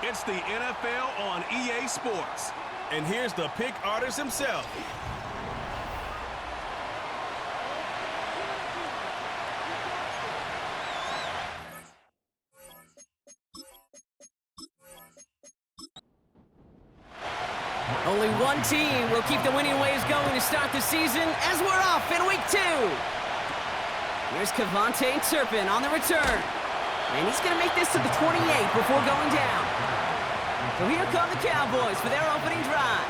It's the NFL on EA Sports. And here's the pick artist himself. Only one team will keep the winning ways going to start the season as we're off in week 2. Here's Cavante Turpin on the return. And he's going to make this to the 28 before going down. So here come the Cowboys for their opening drive.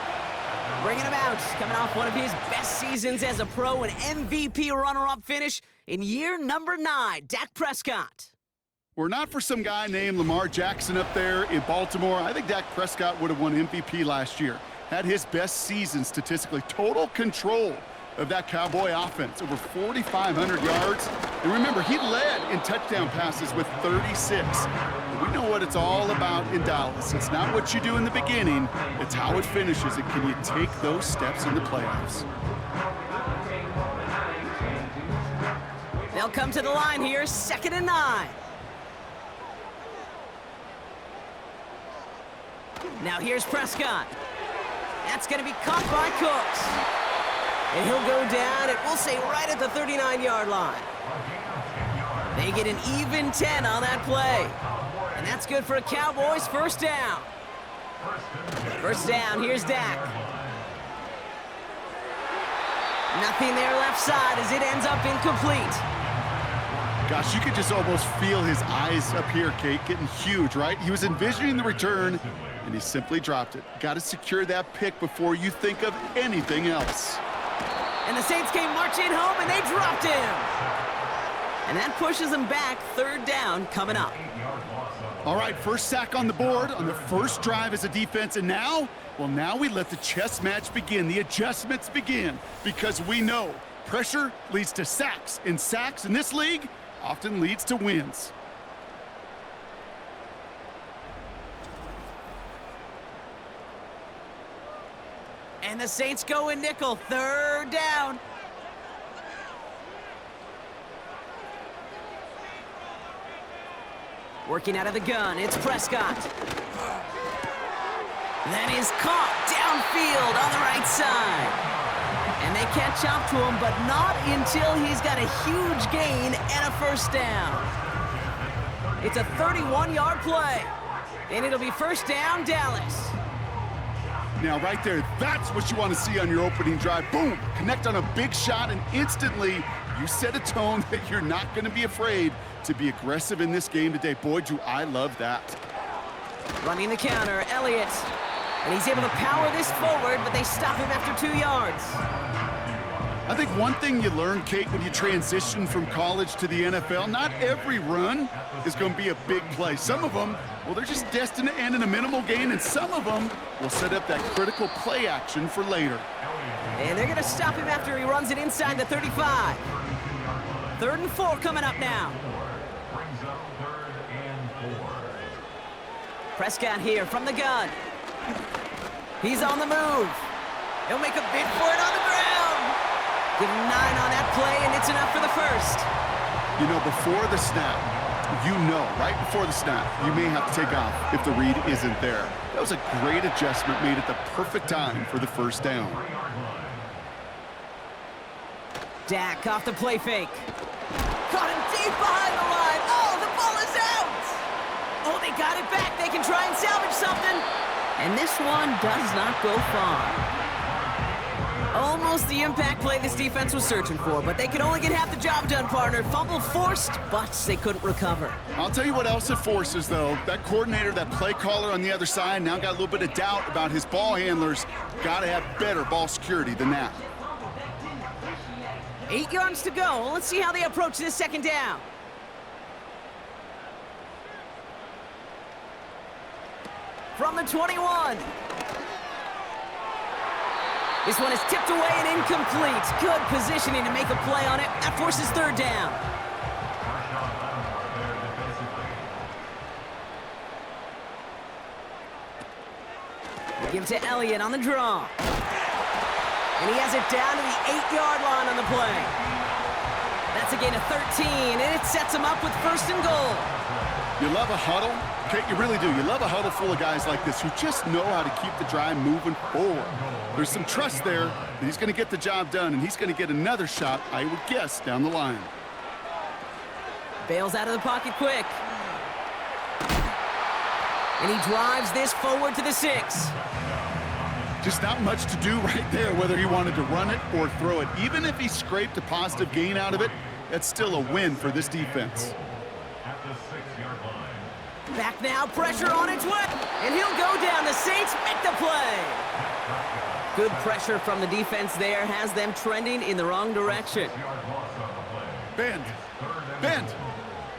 Bringing him out, coming off one of his best seasons as a pro, an MVP runner-up finish in year number 9, Dak Prescott. Were not for some guy named Lamar Jackson up there in Baltimore, I think Dak Prescott would have won MVP last year. Had his best season statistically. Total control of that Cowboy offense. Over 4,500 yards. And remember, he led in touchdown passes with 36. We know what it's all about in Dallas. It's not what you do in the beginning, it's how it finishes. And can you take those steps in the playoffs? They'll come to the line here, 2nd and 9. Now here's Prescott. That's going to be caught by Cooks. And he'll go down, and we'll say right at the 39-yard line. They get an even 10 on that play. And that's good for a Cowboys first down. First down, here's Dak. Nothing there left side as it ends up incomplete. Gosh, you could just almost feel his eyes up here, Kate, getting huge, right? He was envisioning the return, and he simply dropped it. Got to secure that pick before you think of anything else. And the Saints came marching home, and they dropped him. And that pushes them back. 3rd down coming up. All right, first sack on the board on the first drive as a defense, and now, well, now we let the chess match begin. The adjustments begin, because we know pressure leads to sacks, and sacks in this league often leads to wins. And the Saints go in nickel. 3rd down. Working out of the gun, it's Prescott. That is caught downfield on the right side. And they catch up to him, but not until he's got a huge gain and a first down. It's a 31-yard play. And it'll be first down, Dallas. Now, right there, that's what you want to see on your opening drive. Boom! Connect on a big shot, and instantly you set a tone that you're not going to be afraid to be aggressive in this game today. Boy, do I love that. Running the counter, Elliott. And he's able to power this forward, but they stop him after 2 yards. I think one thing you learn, Kate, when you transition from college to the NFL, not every run is going to be a big play. Some of them, well, they're just destined to end in a minimal gain, and some of them will set up that critical play action for later. And they're going to stop him after he runs it inside the 35. 3rd and 4 coming up now. Prescott here from the gun. He's on the move. He'll make a bid for it on the ground. Give him 9 on that play, and it's enough for the first. You know, before the snap, right before the snap, you may have to take off if the read isn't there. That was a great adjustment made at the perfect time for the first down. Dak off the play fake. Caught him deep behind the line. Oh, the ball is out. Oh, they got it back. They can try and salvage something. And this one does not go far. Almost the impact play this defense was searching for, but they could only get half the job done, partner. Fumble forced, but they couldn't recover. I'll tell you what else it forces, though. That coordinator, that play caller on the other side, now got a little bit of doubt about his ball handlers. Got to have better ball security than that. 8 yards to go. Well, let's see how they approach this 2nd down. From the 21. This one is tipped away and incomplete. Good positioning to make a play on it. That forces 3rd down. They give it to Elliott on the draw. And he has it down to the 8-yard line on the play. That's a gain of 13, and it sets him up with first and goal. You love a huddle? Okay, you really do. You love a huddle full of guys like this who just know how to keep the drive moving forward. There's some trust there that he's going to get the job done, and he's going to get another shot, I would guess, down the line. Bails out of the pocket quick. And he drives this forward to the 6. Just not much to do right there, whether he wanted to run it or throw it. Even if he scraped a positive gain out of it, that's still a win for this defense. Back now, pressure on its way. And he'll go down. The Saints make the play. Good pressure from the defense there has them trending in the wrong direction. Bend. Bend.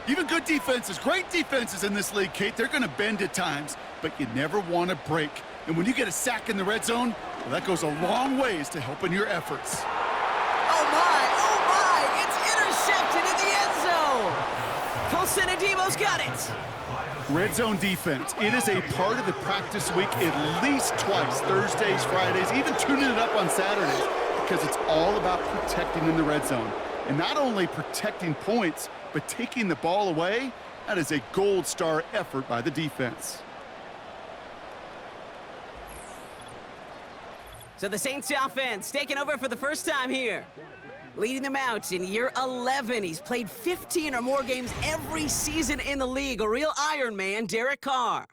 Even good defenses, great defenses in this league, Kate, they're going to bend at times, but you never want to break. And when you get a sack in the red zone, well, that goes a long ways to helping your efforts. Oh, my. It's intercepted in the end zone. Colson Adebo's got it. Red zone defense. It is a part of the practice week at least twice, Thursdays, Fridays, even tuning it up on Saturdays, because it's all about protecting in the red zone. And not only protecting points, but taking the ball away, that is a gold star effort by the defense. So the Saints offense taking over for the first time here. Leading them out in year 11. He's played 15 or more games every season in the league. A real Iron Man, Derek Carr.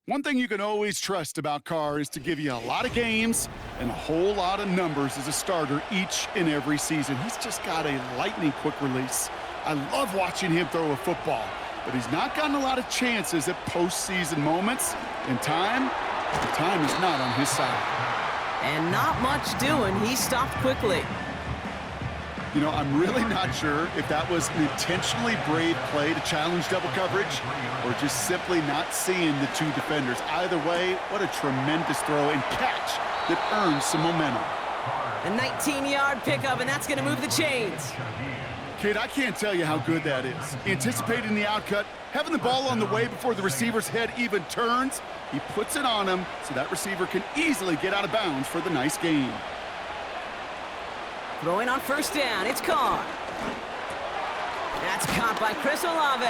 One thing you can always trust about Carr is to give you a lot of games and a whole lot of numbers as a starter each and every season. He's just got a lightning quick release. I love watching him throw a football, but he's not gotten a lot of chances at postseason moments. In time, the time is not on his side. And not much doing. He stopped quickly. You know, I'm really not sure if that was an intentionally brave play to challenge double coverage or just simply not seeing the two defenders. Either way, what a tremendous throw and catch that earns some momentum. A 19-yard pickup, and that's going to move the chains. Kate, I can't tell you how good that is. Anticipating the outcut, having the ball on the way before the receiver's head even turns, he puts it on him so that receiver can easily get out of bounds for the nice gain. Throwing on first down, it's Carr. That's caught by Chris Olave.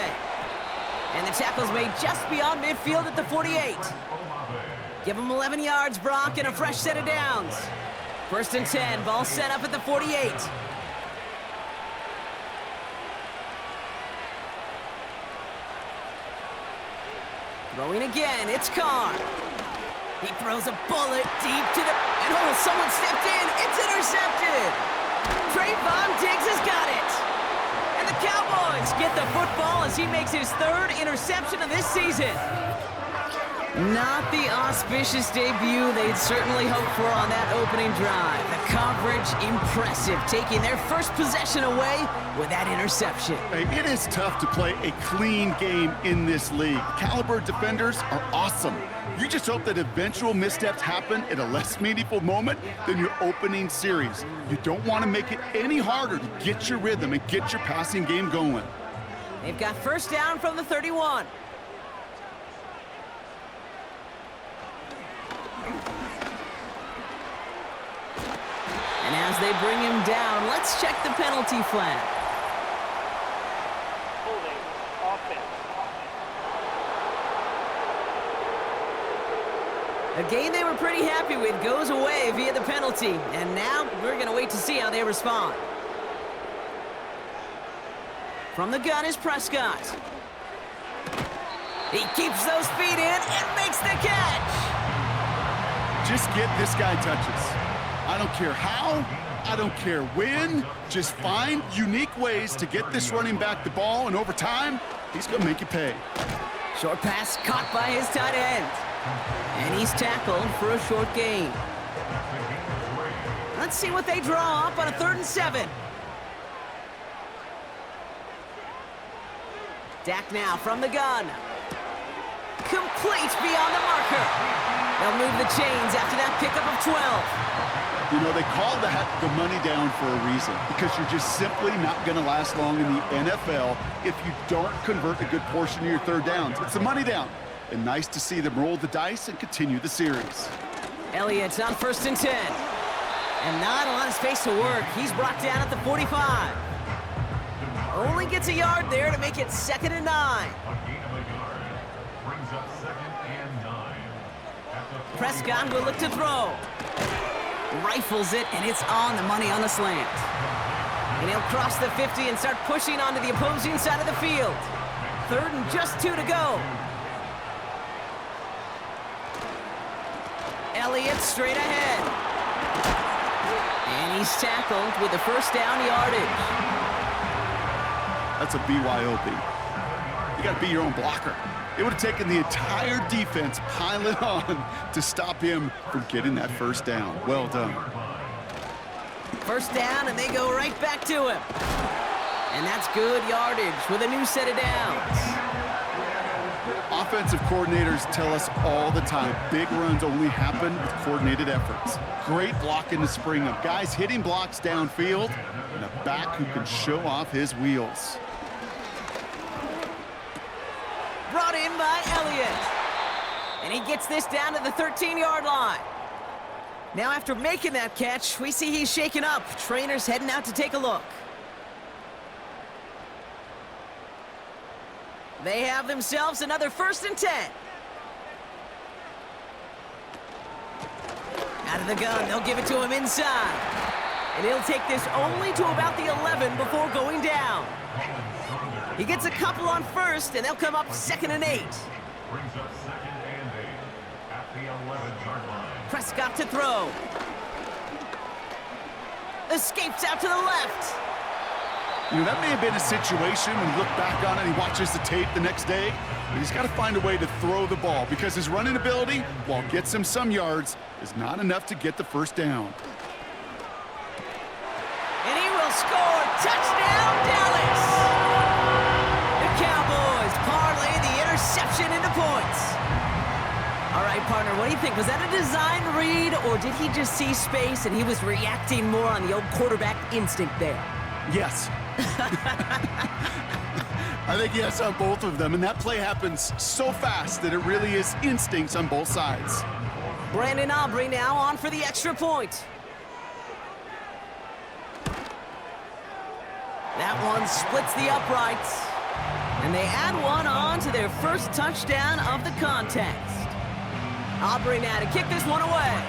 And the tackle's made just beyond midfield at the 48. Give him 11 yards, Brock, and a fresh set of downs. First and 10, ball set up at the 48. Throwing again, it's Carr. He throws a bullet deep to the... And oh, someone stepped in. It's intercepted. Trayvon Diggs has got it. And the Cowboys get the football as he makes his 3rd interception of this season. Not the auspicious debut they'd certainly hoped for on that opening drive. The coverage, impressive, taking their first possession away with that interception. Hey, it is tough to play a clean game in this league. Caliber defenders are awesome. You just hope that eventual missteps happen at a less meaningful moment than your opening series. You don't want to make it any harder to get your rhythm and get your passing game going. They've got first down from the 31. And as they bring him down, let's check the penalty flag. Holding offense. A game they were pretty happy with goes away via the penalty. And now we're going to wait to see how they respond. From the gun is Prescott. He keeps those feet in and makes the catch. Just get this guy touches. I don't care how, I don't care when. Just find unique ways to get this running back the ball, and over time, he's going to make you pay. Short pass caught by his tight end. And he's tackled for a short gain. Let's see what they draw up on a 3rd and 7. Dak now from the gun. Complete beyond the marker. They'll move the chains after that pickup of 12. You know, they call that the money down for a reason, because you're just simply not going to last long in the NFL if you don't convert a good portion of your 3rd downs. It's the money down. And nice to see them roll the dice and continue the series. Elliott's on 1st and 10. And not a lot of space to work. He's brought down at the 45. Only gets a yard there to make it 2nd and 9. A gain of a yard brings up 2nd and 9. Prescott will look to throw. Rifles it, and it's on the money on the slant. And he'll cross the 50 and start pushing onto the opposing side of the field. 3rd and just 2 to go. Elliott straight ahead. And he's tackled with the 1st down yardage. That's a BYOB. You got to be your own blocker. It would have taken the entire defense piling on to stop him from getting that 1st down. Well done. 1st down, and they go right back to him. And that's good yardage with a new set of downs. Offensive coordinators tell us all the time, big runs only happen with coordinated efforts. Great block in the spring of guys hitting blocks downfield, and a back who can show off his wheels. Brought in by Elliott. And he gets this down to the 13-yard line. Now after making that catch, we see he's shaken up. Trainers heading out to take a look. They have themselves another 1st and 10. Out of the gun, they'll give it to him inside. And he'll take this only to about the 11 before going down. He gets a couple on 1st, and they'll come up 2nd and 8. Brings up 2nd and 8 at the 11-yard line. Prescott to throw. Escapes out to the left. You know, that may have been a situation when you look back on it and he watches the tape the next day, but he's got to find a way to throw the ball because his running ability, while it gets him some yards, is not enough to get the 1st down. And he will score. Touchdown, Dallas! The Cowboys parlay the interception into points. All right, partner, what do you think? Was that a design read, or did he just see space and he was reacting more on the old quarterback instinct there? Yes. I think yes on both of them, and that play happens so fast that it really is instincts on both sides. Brandon Aubrey now on for the extra point. That one splits the uprights, and they add one on to their 1st touchdown of the contest. Aubrey now to kick this one away.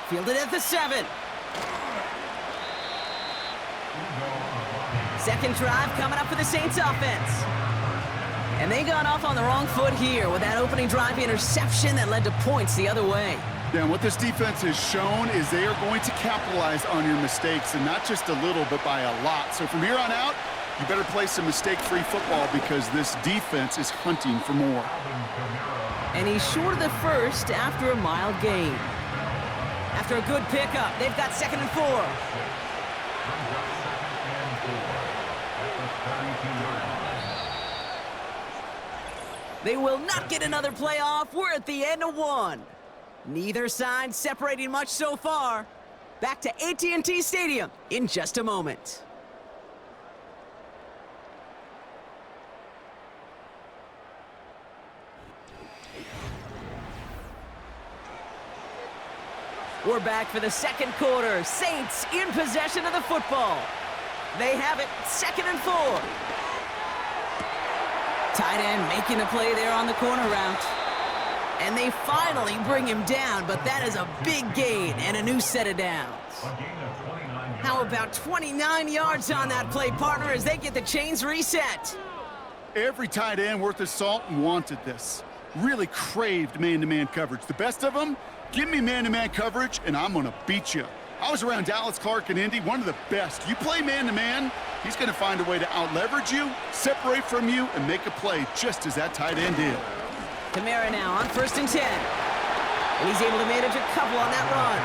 Fielded at the 7. 2nd drive coming up for the Saints offense. And they got off on the wrong foot here with that opening drive interception that led to points the other way. Yeah, and what this defense has shown is they are going to capitalize on your mistakes, and not just a little, but by a lot. So from here on out, you better play some mistake-free football because this defense is hunting for more. And he's short of the 1st after a mild gain. After a good pickup, they've got 2nd and 4. They will not get another playoff. We're at the end of one. Neither side separating much so far. Back to AT&T Stadium in just a moment. We're back for the 2nd quarter. Saints in possession of the football. They have it 2nd and 4. Tight end making a play there on the corner route. And they finally bring him down, but that is a big gain and a new set of downs. How about 29 yards on that play, partner, as they get the chains reset? Every tight end worth his salt wanted this. Really craved man-to-man coverage. The best of them, give me man-to-man coverage, and I'm going to beat you. I was around Dallas Clark and Indy, one of the best. You play man-to-man, he's going to find a way to out-leverage you, separate from you, and make a play just as that tight end did. Kamara now on 1st and 10. And he's able to manage a couple on that run.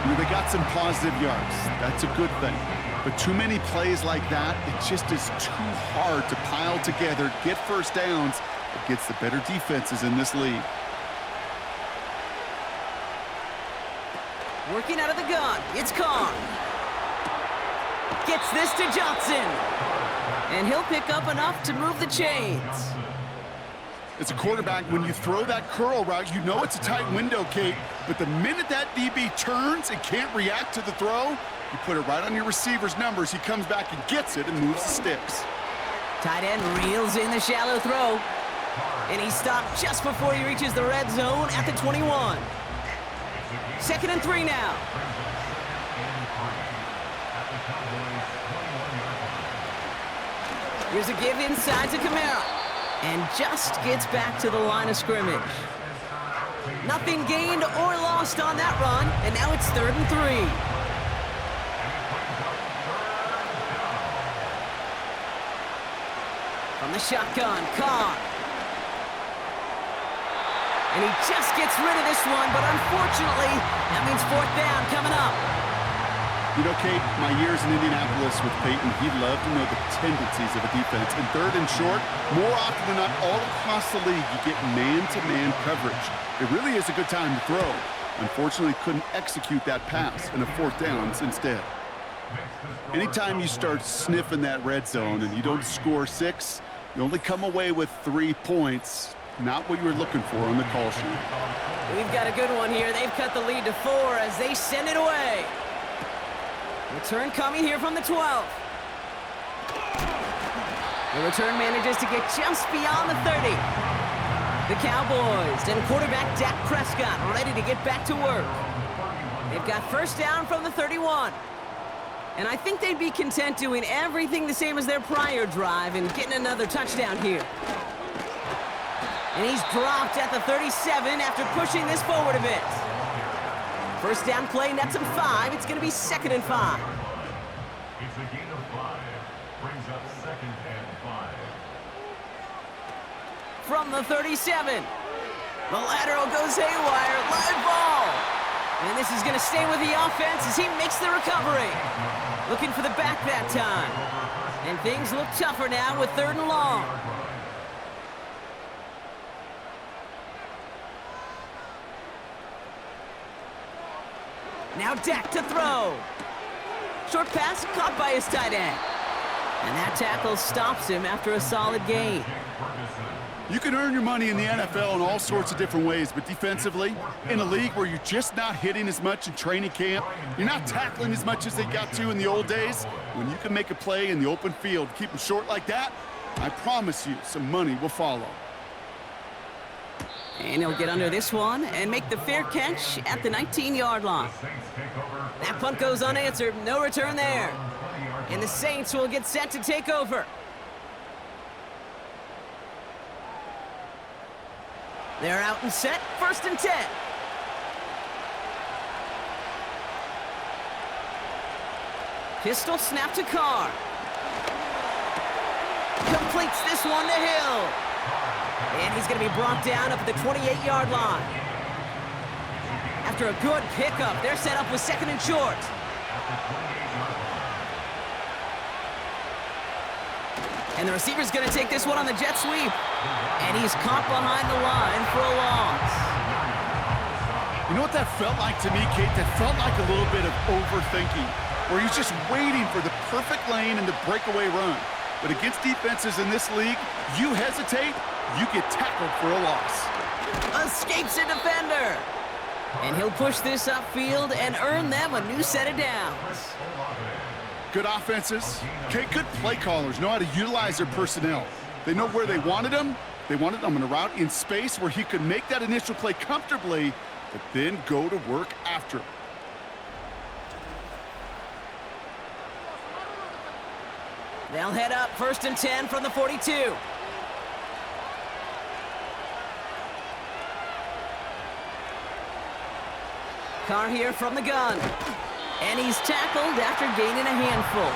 You know, they got some positive yards. That's a good thing. But too many plays like that, it just is too hard to pile together, get 1st downs against the better defenses in this league. Working out of the gun, it's Kong. Gets this to Johnson. And he'll pick up enough to move the chains. As a quarterback, when you throw that curl route, you know it's a tight window, Kate, but the minute that DB turns and can't react to the throw, you put it right on your receiver's numbers. He comes back and gets it and moves the sticks. Tight end reels in the shallow throw. And he stopped just before he reaches the red zone at the 21. 2nd and 3 now. Here's a give inside to Kamara. And just gets back to the line of scrimmage. Nothing gained or lost on that run. And now it's 3rd and 3. From the shotgun, Carr. And he just gets rid of this one, but unfortunately, that means 4th down coming up. You know, Kate, my years in Indianapolis with Peyton, he loved to know the tendencies of a defense. In 3rd and short, more often than not, all across the league, you get man-to-man coverage. It really is a good time to throw. Unfortunately, couldn't execute that pass in a 4th down instead. Anytime you start sniffing that red zone and you don't score 6, you only come away with 3 points. Not what you were looking for on the call sheet. We've got a good one here. They've cut the lead to 4 as they send it away. Return coming here from the 12. The return manages to get just beyond the 30. The Cowboys and quarterback Dak Prescott ready to get back to work. They've got 1st down from the 31. And I think they'd be content doing everything the same as their prior drive and getting another touchdown here. And he's dropped at the 37 after pushing this forward a bit. 1st down play nets him 5. It's going to be 2nd and 5. It's a gain of 5. Brings up 2nd and 5. From the 37. The lateral goes haywire. Live ball. And this is going to stay with the offense as he makes the recovery. Looking for the back that time. And things look tougher now with 3rd and long. Now Dak to throw. Short pass caught by his tight end. And that tackle stops him after a solid gain. You can earn your money in the NFL in all sorts of different ways, but defensively, in a league where you're just not hitting as much in training camp, you're not tackling as much as they got to in the old days, when you can make a play in the open field, keep them short like that, I promise you some money will follow. And he'll get under this one and make the fair catch at the 19-yard line. That punt goes unanswered. No return there. And the Saints will get set to take over. They're out and set. 1st and 10. Pistol snap to Carr. Completes this one to Hill. And he's going to be brought down up at the 28-yard line. After a good pickup, they're set up with 2nd and short. And the receiver's going to take this one on the jet sweep. And he's caught behind the line for a loss. You know what that felt like to me, Kate? That felt like a little bit of overthinking, where he's just waiting for the perfect lane and the breakaway run. But against defenses in this league, you hesitate, you get tackled for a loss. Escapes a defender. And he'll push this upfield and earn them a new set of downs. Good offenses, okay, good play callers know how to utilize their personnel. They know where they wanted them. They wanted them in a route in space where he could make that initial play comfortably, but then go to work after. They'll head up 1st and 10 from the 42. Carr here from the gun. And he's tackled after gaining a handful.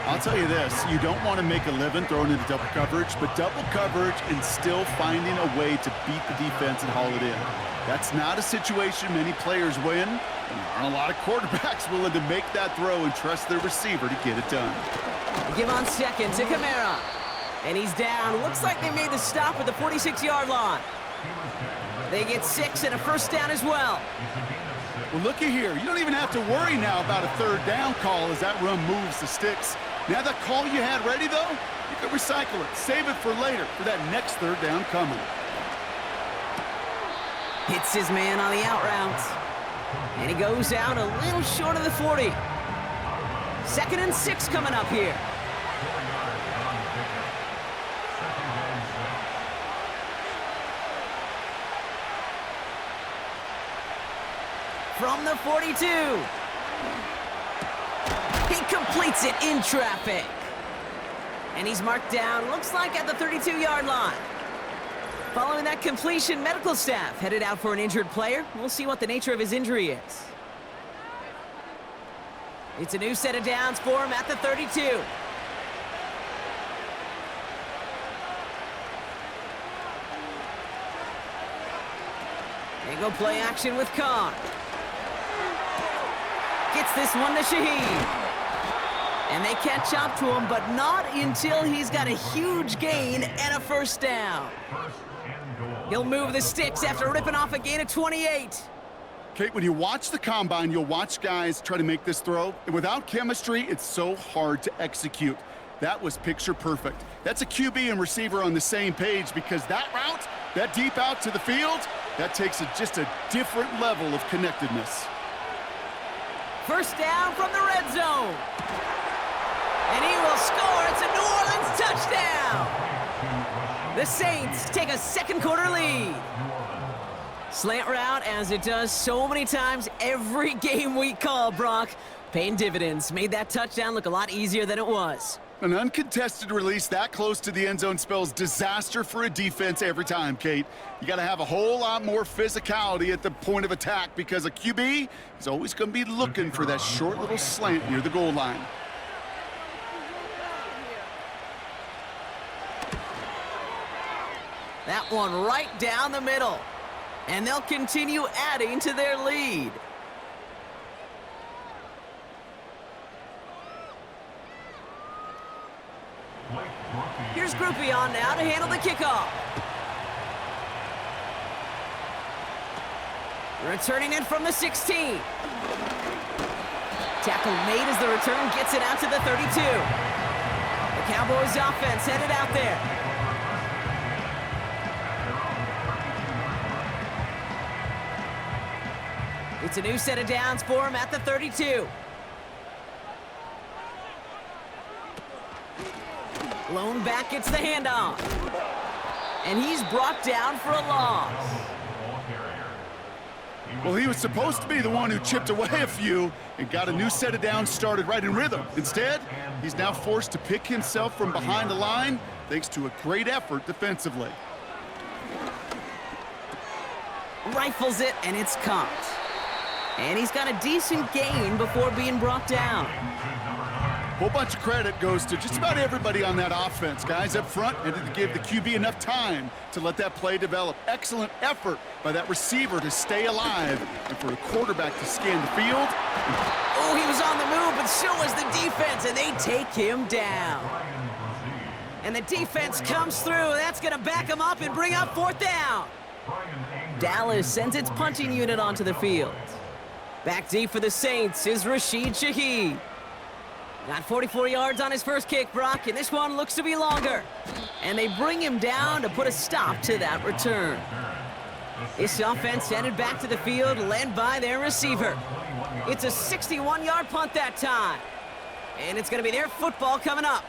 I'll tell you this, you don't want to make a living throwing into double coverage, but double coverage and still finding a way to beat the defense and haul it in. That's not a situation many players win, and there aren't a lot of quarterbacks willing to make that throw and trust their receiver to get it done. Give on 2nd to Kamara. And he's down. Looks like they made the stop at the 46-yard line. They get 6 and a 1st down as well. Well, looky here. You don't even have to worry now about a 3rd down call as that run moves the sticks. Now that call you had ready, though, you Look at recycle it. Save it for later for that next third down coming. Hits his man on the out route. And he goes out a little short of the 40. 2nd and 6 coming up here. From the 42. He completes it in traffic. And he's marked down, looks like at the 32-yard line. Following that completion, medical staff headed out for an injured player. We'll see what the nature of his injury is. It's a new set of downs for him at the 32. They go play action with Khan. Gets this one to Shaheed. And they catch up to him, but not until he's got a huge gain and a first down. He'll move the sticks after ripping off a gain of 28. Kate, when you watch the combine, you'll watch guys try to make this throw. And without chemistry, it's so hard to execute. That was picture perfect. That's a QB and receiver on the same page because that route, that deep out to the field, that takes just a different level of connectedness. First down from the red zone. And he will score. It's a New Orleans touchdown. The Saints take a second quarter lead. Slant route, as it does so many times every game we call, Brock. Paying dividends. Made that touchdown look a lot easier than it was. An uncontested release that close to the end zone spells disaster for a defense every time, Kate. You got to have a whole lot more physicality at the point of attack because a QB is always going to be looking for that short little slant near the goal line. That one right down the middle. And they'll continue adding to their lead. Here's Groupie on now to handle the kickoff. Returning it from the 16. Tackle made as the return gets it out to the 32. The Cowboys offense headed out there. It's a new set of downs for him at the 32. Lone back gets the handoff. And he's brought down for a loss. Well, he was supposed to be the one who chipped away a few and got a new set of downs started right in rhythm. Instead, he's now forced to pick himself from behind the line thanks to a great effort defensively. Rifles it, and it's caught. And he's got a decent gain before being brought down. A whole bunch of credit goes to just about everybody on that offense. Guys up front had to give the QB enough time to let that play develop. Excellent effort by that receiver to stay alive and for a quarterback to scan the field. Oh, he was on the move, but so was the defense, and they take him down. And the defense comes through. That's going to back him up and bring up fourth down. Dallas sends its punting unit onto the field. Back deep for the Saints is Rashid Shaheed. Got 44 yards on his first kick, Brock, and this one looks to be longer. And they bring him down to put a stop to that return. This offense headed back to the field, led by their receiver. It's a 61-yard punt that time. And it's going to be their football coming up.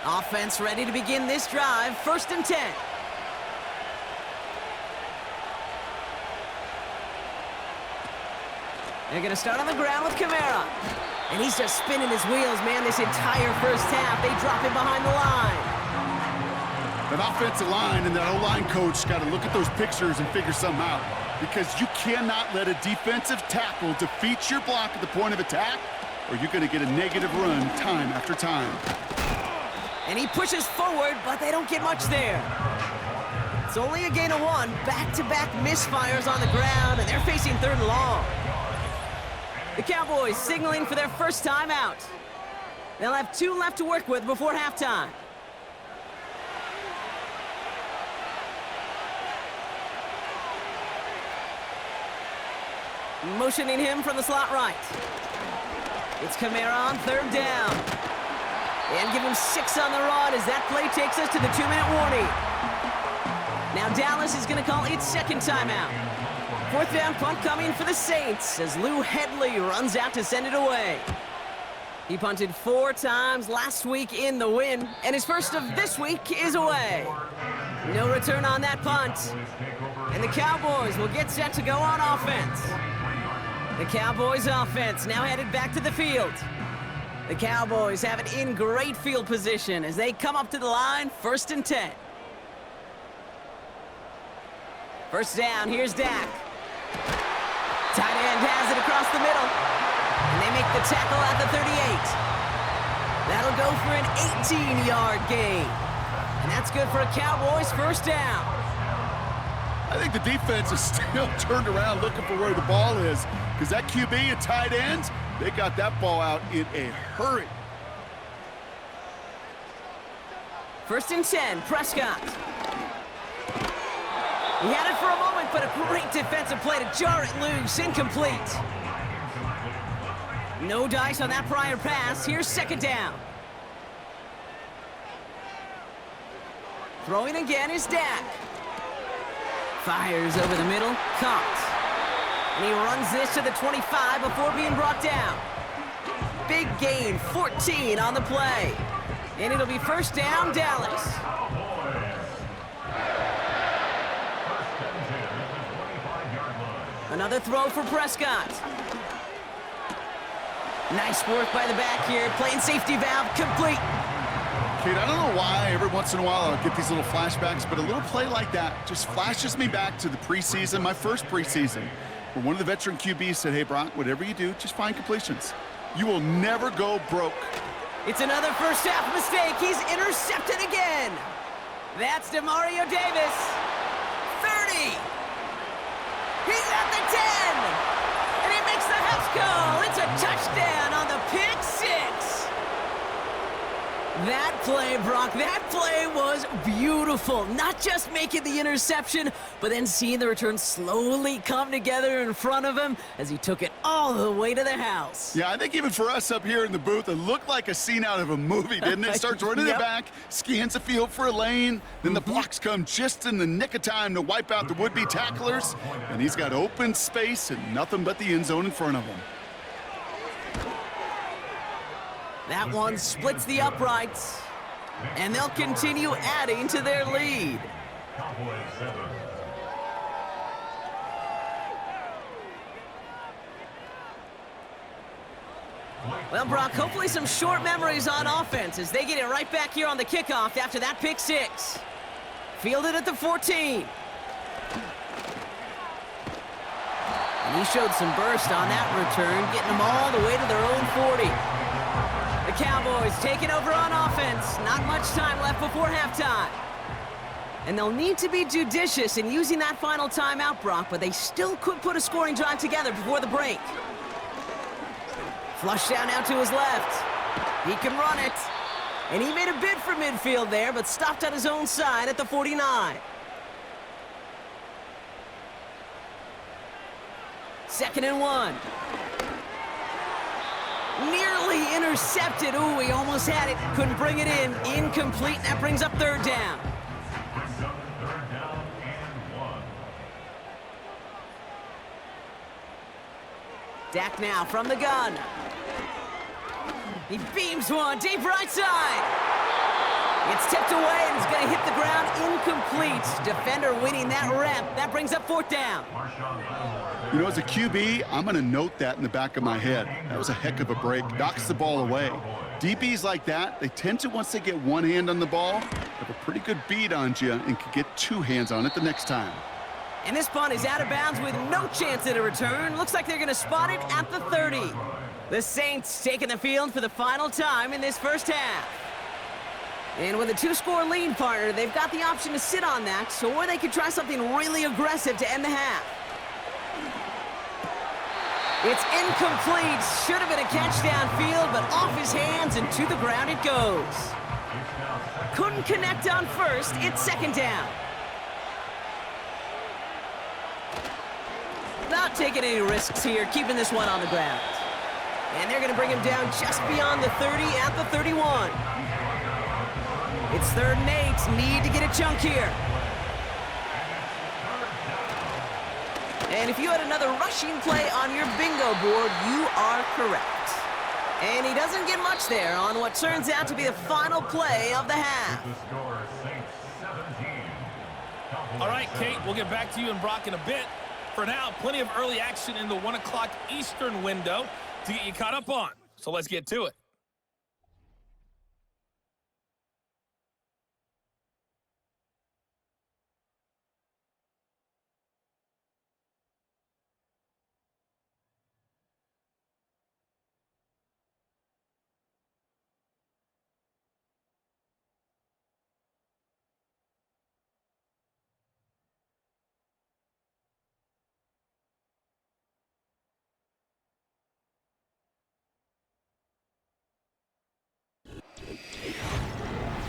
Offense ready to begin this drive, 1st and 10. They're going to start on the ground with Kamara. And he's just spinning his wheels, man, this entire first half. They drop him behind the line. That offensive line and that O-line coach got to look at those pictures and figure something out. Because you cannot let a defensive tackle defeat your block at the point of attack, or you're going to get a negative run time after time. And he pushes forward, but they don't get much there. It's only a gain of 1. Back-to-back misfires on the ground, and they're facing 3rd and long. The Cowboys signaling for their first time out. They'll have 2 left to work with before halftime. Motioning him from the slot right. It's Kamara on 3rd down. And give him 6 on the rod as that play takes us to the 2-minute warning. Now Dallas is going to call its second timeout. 4th down punt coming for the Saints as Lou Hedley runs out to send it away. He punted 4 times last week in the win, and his first of this week is away. No return on that punt. And the Cowboys will get set to go on offense. The Cowboys offense now headed back to the field. The Cowboys have it in great field position as they come up to the line, 1st and 10. First down, here's Dak. Tight end has it across the middle. And they make the tackle at the 38. That'll go for an 18-yard gain. And that's good for a Cowboys first down. I think the defense is still turned around looking for where the ball is, because that QB and tight ends, they got that ball out in a hurry. 1st and 10, Prescott. He had it for a moment, but a great defensive play to jar it loose. Incomplete. No dice on that prior pass. Here's 2nd down. Throwing again is Dak. Fires over the middle. Caught. And he runs this to the 25 before being brought down. Big gain, 14 on the play. And it'll be 1st down, Dallas. Another throw for Prescott. Nice work by the back here. Playing safety valve complete. Kate, I don't know why every once in a while I'll get these little flashbacks, but a little play like that just flashes me back to the preseason, my first preseason, where one of the veteran QBs said, hey, Brock, whatever you do, just find completions. You will never go broke. It's another first half mistake. He's intercepted again. That's DeMario Davis. 30. He's at the 10. And he makes the house call. It's a touchdown on the pick 6. That play, Brock, that play was beautiful. Not just making the interception, but then seeing the return slowly come together in front of him as he took it all the way to the house. Yeah, I think even for us up here in the booth, it looked like a scene out of a movie, didn't it? Starts running it back, scans the field for a lane, then the blocks come just in the nick of time to wipe out the would-be tacklers, and he's got open space and nothing but the end zone in front of him. That one splits the uprights, and they'll continue adding to their lead. Well, Brock, hopefully some short memories on offense as they get it right back here on the kickoff after that pick 6. Fielded at the 14. And he showed some burst on that return, getting them all the way to their own 40. The Cowboys taking over on offense. Not much time left before halftime. And they'll need to be judicious in using that final timeout, Brock, but they still could put a scoring drive together before the break. Flush down now to his left. He can run it. And he made a bid for midfield there, but stopped on his own side at the 49. 2nd and 1. Nearly intercepted. Ooh, he almost had it. Couldn't bring it in. Incomplete. That brings up 3rd down. Dak now from the gun. He beams one deep right side. It's tipped away and it's going to hit the ground incomplete. Defender winning that rep. That brings up 4th down. You know, as a QB, I'm going to note that in the back of my head. That was a heck of a break. Knocks the ball away. DBs like that, they tend to, once they get one hand on the ball, have a pretty good beat on you and can get 2 hands on it the next time. And this punt is out of bounds with no chance at a return. Looks like they're going to spot it at the 30. The Saints taking the field for the final time in this first half. And with a 2-score lead, partner, they've got the option to sit on that, or they could try something really aggressive to end the half. It's incomplete. Should have been a catch downfield, but off his hands and to the ground it goes. Couldn't connect on first. It's 2nd down. Not taking any risks here, keeping this one on the ground. And they're going to bring him down just beyond the 30 at the 31. It's 3rd and 8. Need to get a chunk here. And if you had another rushing play on your bingo board, you are correct. And he doesn't get much there on what turns out to be the final play of the half. The score, Saints 17. All right, Kate, we'll get back to you and Brock in a bit. For now, plenty of early action in the 1 o'clock Eastern window to get you caught up on. So let's get to it.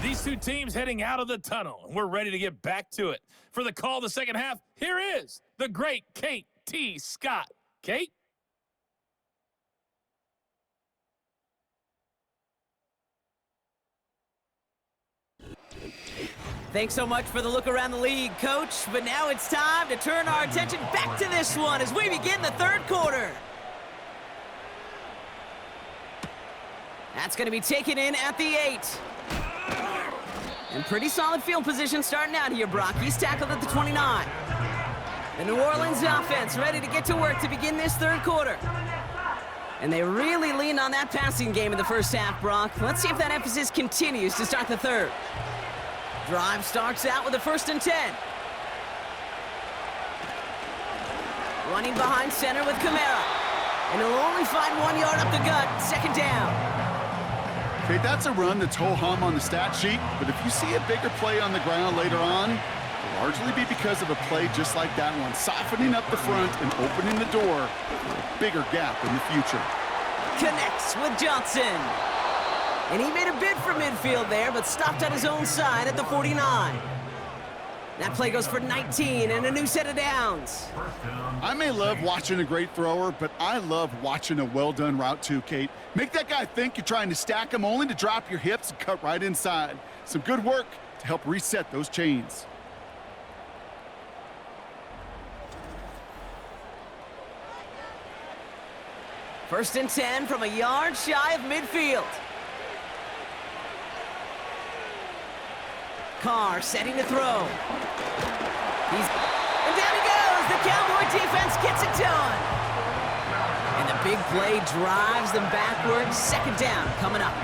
These two teams heading out of the tunnel, and we're ready to get back to it. For the call of the second half, here is the great Kate T. Scott. Kate? Thanks so much for the look around the league, Coach. But now it's time to turn our attention back to this one as we begin the 3rd quarter. That's going to be taken in at the 8. And pretty solid field position starting out here, Brock. He's tackled at the 29. The New Orleans offense ready to get to work to begin this 3rd quarter. And they really leaned on that passing game in the first half, Brock. Let's see if that emphasis continues to start the 3rd. Drive starts out with a 1st and 10. Running behind center with Kamara. And he'll only find 1 yard up the gut, 2nd down. Okay, that's a run that's ho-hum on the stat sheet, but if you see a bigger play on the ground later on, it'll largely be because of a play just like that one, softening up the front and opening the door for a bigger gap in the future. Connects with Johnson. And he made a bid for midfield there, but stopped on his own side at the 49. That play goes for 19 and a new set of downs. I may love watching a great thrower, but I love watching a well-done route too, Kate. Make that guy think you're trying to stack him only to drop your hips and cut right inside. Some good work to help reset those chains. First and 10 from a yard shy of midfield. Carr setting to throw. And down he goes. The Cowboy defense gets it done. And the big play drives them backwards. 2nd down coming up.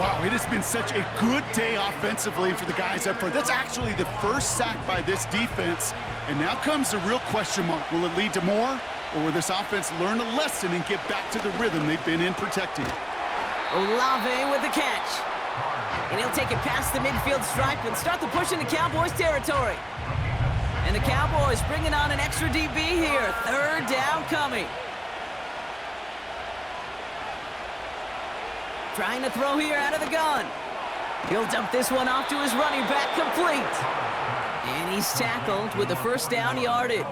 Wow, it has been such a good day offensively for the guys up front. That's actually the first sack by this defense. And now comes the real question mark. Will it lead to more? Or will this offense learn a lesson and get back to the rhythm they've been in protecting? Olave with the catch. And he'll take it past the midfield stripe and start the push into Cowboys territory. And the Cowboys bringing on an extra DB here. 3rd down coming. Trying to throw here out of the gun. He'll dump this one off to his running back, complete. And he's tackled with the 1st down yardage.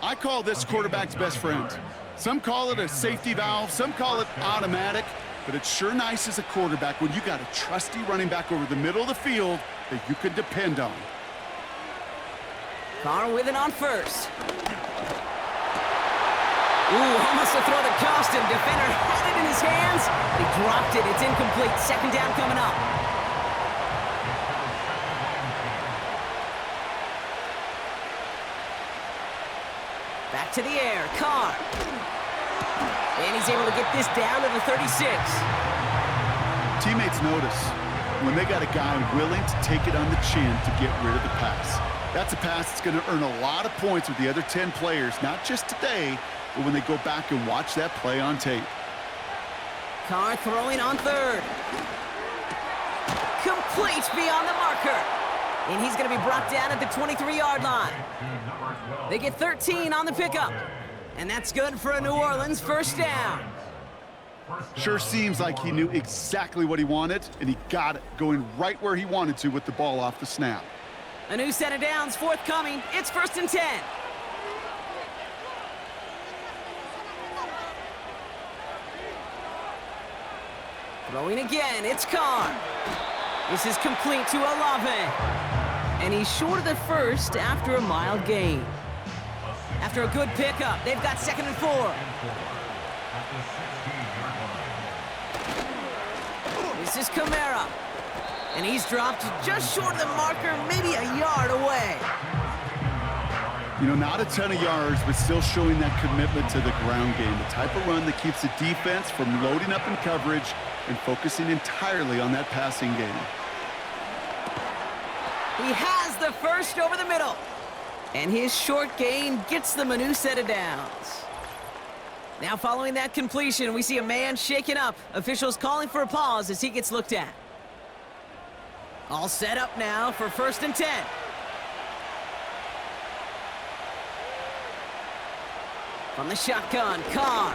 I call this quarterback's best friend. Some call it a safety valve, some call it automatic, but it's sure nice as a quarterback when you got a trusty running back over the middle of the field that you can depend on. Carr with it on 1st. Ooh, almost a throw that cost him. Defender had it in his hands, but he dropped it. It's incomplete. 2nd down coming up. Back to the air, Carr. And he's able to get this down to the 36. Teammates notice when they got a guy willing to take it on the chin to get rid of the pass. That's a pass that's going to earn a lot of points with the other 10 players, not just today, but when they go back and watch that play on tape. Carr throwing on 3rd. Complete beyond the marker. And he's going to be brought down at the 23-yard line. They get 13 on the pickup. And that's good for a New Orleans 1st down. Sure seems like he knew exactly what he wanted, and he got it, going right where he wanted to with the ball off the snap. A new set of downs forthcoming. It's 1st and 10. Throwing again, it's Carr. This is complete to Olave. And he's short of the first after a mild gain. After a good pickup, they've got 2nd and 4. This is Kamara. And he's dropped just short of the marker, maybe a yard away. You know, not a ton of yards, but still showing that commitment to the ground game. The type of run that keeps the defense from loading up in coverage and focusing entirely on that passing game. He has the first over the middle. And his short gain gets them a new set of downs. Now following that completion, we see a man shaken up. Officials calling for a pause as he gets looked at. All set up now for 1st and 10. From the shotgun, Carr.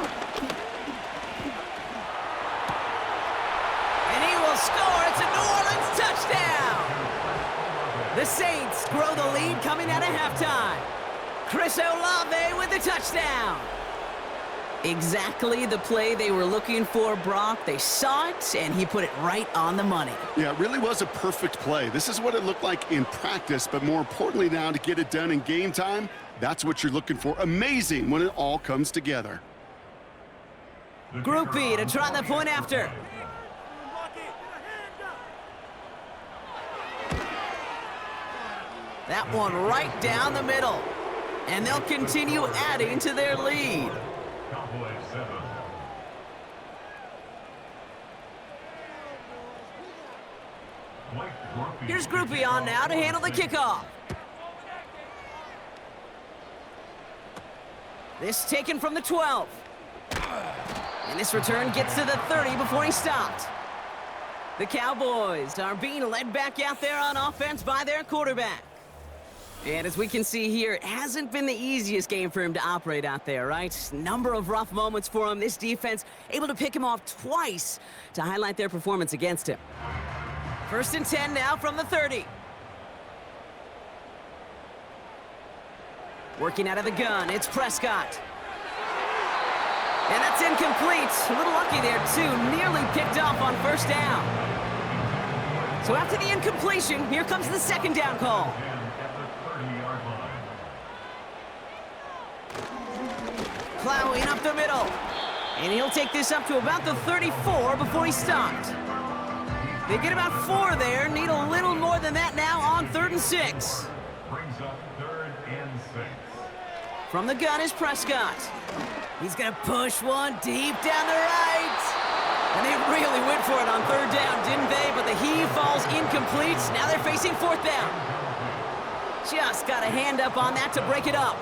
And he will score. It's a New Orleans touchdown. The Saints grow the lead coming out of halftime. Chris Olave with the touchdown. Exactly the play they were looking for, Brock. They saw it, and he put it right on the money. Yeah, it really was a perfect play. This is what it looked like in practice, but more importantly now to get it done in game time, that's what you're looking for. Amazing when it all comes together. Group B to try the point after. That one right down the middle. And they'll continue adding to their lead. Cowboys 7. Here's Groupie on now to handle the kickoff. This taken from the 12. And this return gets to the 30 before he stopped. The Cowboys are being led back out there on offense by their quarterback. And as we can see here, it hasn't been the easiest game for him to operate out there, right? Number of rough moments for him. This defense able to pick him off twice to highlight their performance against him. 1st and 10 now from the 30. Working out of the gun, it's Prescott. And that's incomplete. A little lucky there, too. Nearly picked off on 1st down. So after the incompletion, here comes the 2nd down call. Plowing up the middle. And he'll take this up to about the 34 before he stopped. They get about 4 there. Need a little more than that now on 3rd and 6. Brings up 3rd and 6. From the gun is Prescott. He's going to push one deep down the right. And they really went for it on 3rd down, didn't they? But the heave falls incomplete. Now they're facing 4th down. Just got a hand up on that to break it up.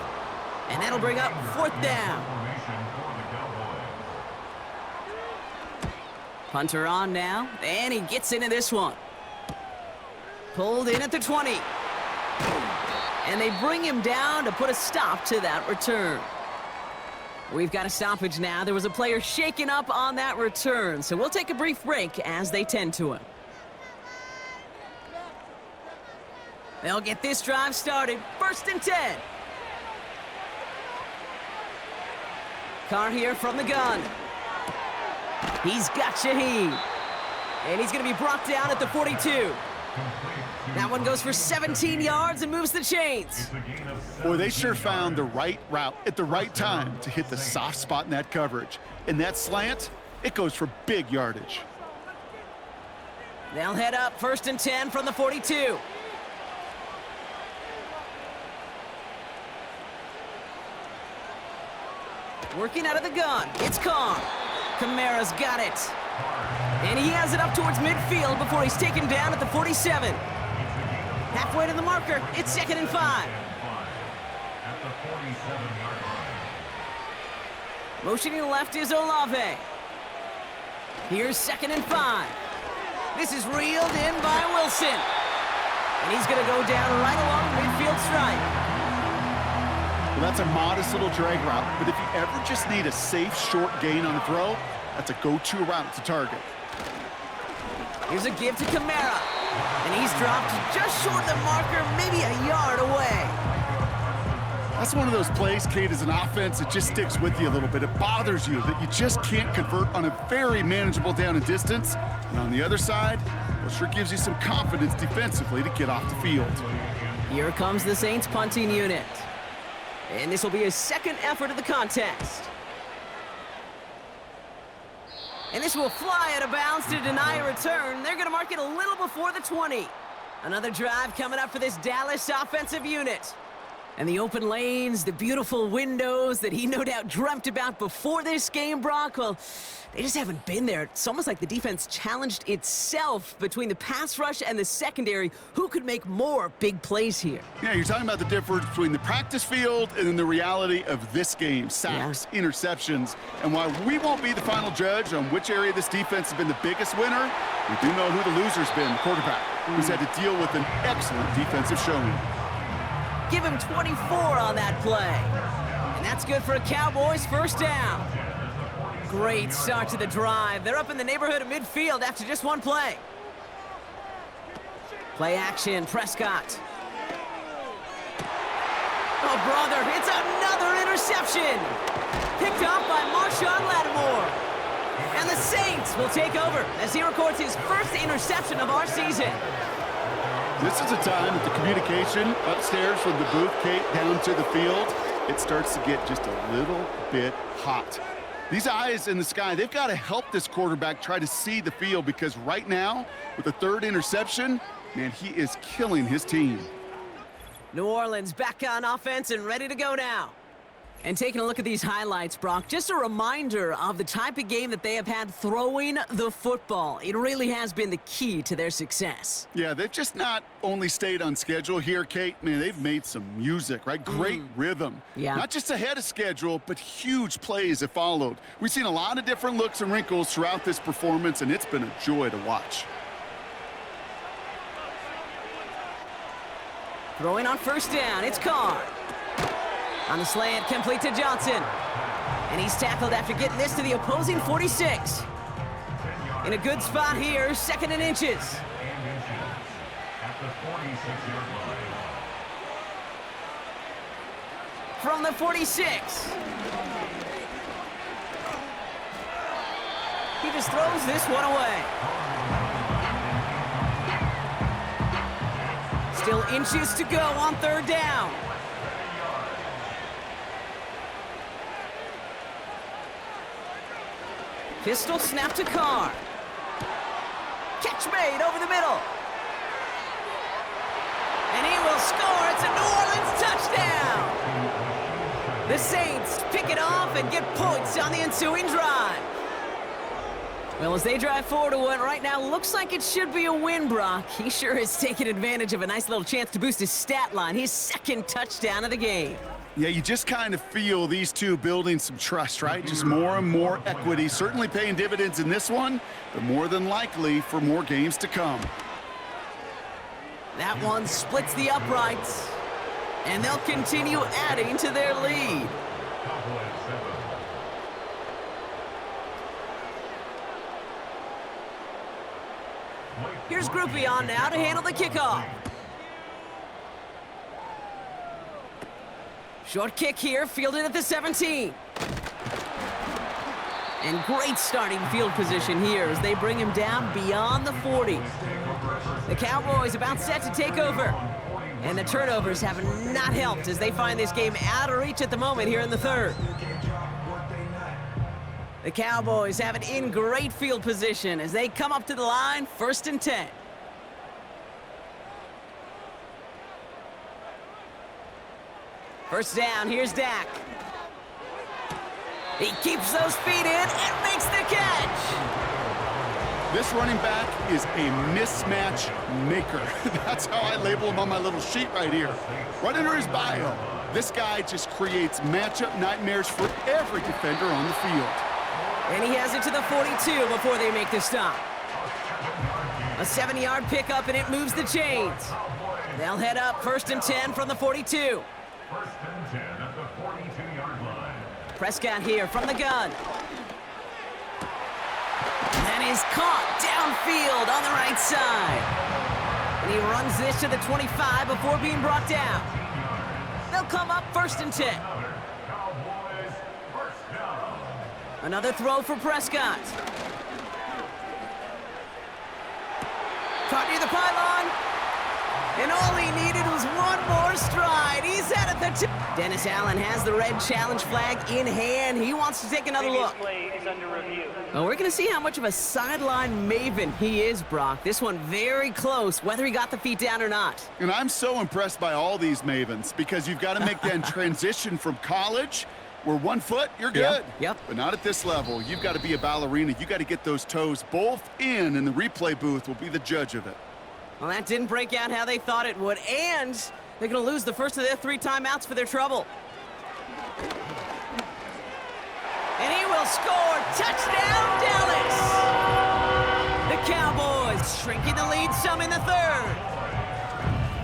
And that'll bring up 4th down. Punter on now, and he gets into this one. Pulled in at the 20. And they bring him down to put a stop to that return. We've got a stoppage now. There was a player shaken up on that return, so we'll take a brief break as they tend to him. They'll get this drive started. 1st and 10. Carr here from the gun. He's got Shaheed. And he's going to be brought down at the 42. That one goes for 17 yards and moves the chains. Boy, they sure found the right route at the right time to hit the soft spot in that coverage. And that slant, it goes for big yardage. They'll head up 1st and 10 from the 42. Working out of the gun, it's Carr. Kamara's got it. And he has it up towards midfield before he's taken down at the 47. Halfway to the marker, it's 2nd and 5. At the 47-yard line. Motioning left is Olave. Here's 2nd and 5. This is reeled in by Wilson. And he's going to go down right along midfield stripe. Well, that's a modest little drag route, but if you ever just need a safe, short gain on the throw, that's a go-to route to target. Here's a give to Kamara. And he's dropped just short of the marker, maybe a yard away. That's one of those plays, Kate, as an offense, it just sticks with you a little bit. It bothers you that you just can't convert on a very manageable down and distance. And on the other side, well, sure gives you some confidence defensively to get off the field. Here comes the Saints punting unit. And this will be his second effort of the contest. And this will fly out of bounds to deny a return. They're going to mark it a little before the 20. Another drive coming up for this Dallas offensive unit. And the open lanes, the beautiful windows that he no doubt dreamt about before this game, Brock, well, they just haven't been there. It's almost like the defense challenged itself between the pass rush and the secondary. Who could make more big plays here? Yeah, you're talking about the difference between the practice field and then the reality of this game. Sacks, interceptions. And while we won't be the final judge on which area this defense has been the biggest winner, we do know who the loser's been, the quarterback, who's had to deal with an excellent defensive showing. Give him 24 on that play. And that's good for a Cowboys first down. Great start to the drive. They're up in the neighborhood of midfield after just one play. Play action, Prescott. Oh, brother, it's another interception. Picked off by Marshawn Lattimore. And the Saints will take over as he records his first interception of our season. This is a time that the communication upstairs from the booth, Kate, down to the field, it starts to get just a little bit hot. These eyes in the sky, they've got to help this quarterback try to see the field because right now, with the third interception, man, he is killing his team. New Orleans back on offense and ready to go now. And taking a look at these highlights, Brock, just a reminder of the type of game that they have had throwing the football. It really has been the key to their success. Yeah, they've just not only stayed on schedule here, Kate. Man, they've made some music, right? Great rhythm. Yeah. Not just ahead of schedule, but huge plays have followed. We've seen a lot of different looks and wrinkles throughout this performance, and it's been a joy to watch. Throwing on first down, it's Carr. On the slant, complete to Johnson. And he's tackled after getting this to the opposing 46. In a good spot here, second and inches. At the 46-yard line. From the 46. He just throws this one away. Still inches to go on third down. Pistol snap to Carr. Catch made over the middle. And he will score. It's a New Orleans touchdown. The Saints pick it off and get points on the ensuing drive. Well, as they drive forward to what right now looks like it should be a win, Brock. He sure has taken advantage of a nice little chance to boost his stat line. His second touchdown of the game. Yeah, you just kind of feel these two building some trust, right? Just more and more equity, certainly paying dividends in this one, but more than likely for more games to come. That one splits the uprights, and they'll continue adding to their lead. Here's Groupie on now to handle the kickoff. Short kick here, fielded at the 17. And great starting field position here as they bring him down beyond the 40. The Cowboys about set to take over. And the turnovers have not helped as they find this game out of reach at the moment here in the third. The Cowboys have it in great field position as they come up to the line, 1st and 10. First down, here's Dak. He keeps those feet in and makes the catch. This running back is a mismatch maker. That's how I label him on my little sheet right here. Right under his bio, this guy just creates matchup nightmares for every defender on the field. And he has it to the 42 before they make the stop. A 7-yard pickup, and it moves the chains. They'll head up 1st and 10 from the 42. 1st and 10 at the 42-yard line. Prescott here from the gun. That is caught downfield on the right side. And he runs this to the 25 before being brought down. They'll come up 1st and 10. Cowboys first down. Another throw for Prescott. Caught near the pylon. And all he needed was one more stride. He's at the Dennis Allen has the red challenge flag in hand. He wants to take another look. Play is under review. Well, we're going to see how much of a sideline maven he is, Brock. This one very close, whether he got the feet down or not. And I'm so impressed by all these mavens because you've got to make that transition from college where 1 foot, you're good. Yep. But not at this level. You've got to be a ballerina. You got to get those toes both in, and the replay booth will be the judge of it. Well, that didn't break out how they thought it would, and they're going to lose the first of their 3 timeouts for their trouble. And he will score. Touchdown, Dallas! The Cowboys shrinking the lead some in the 3rd.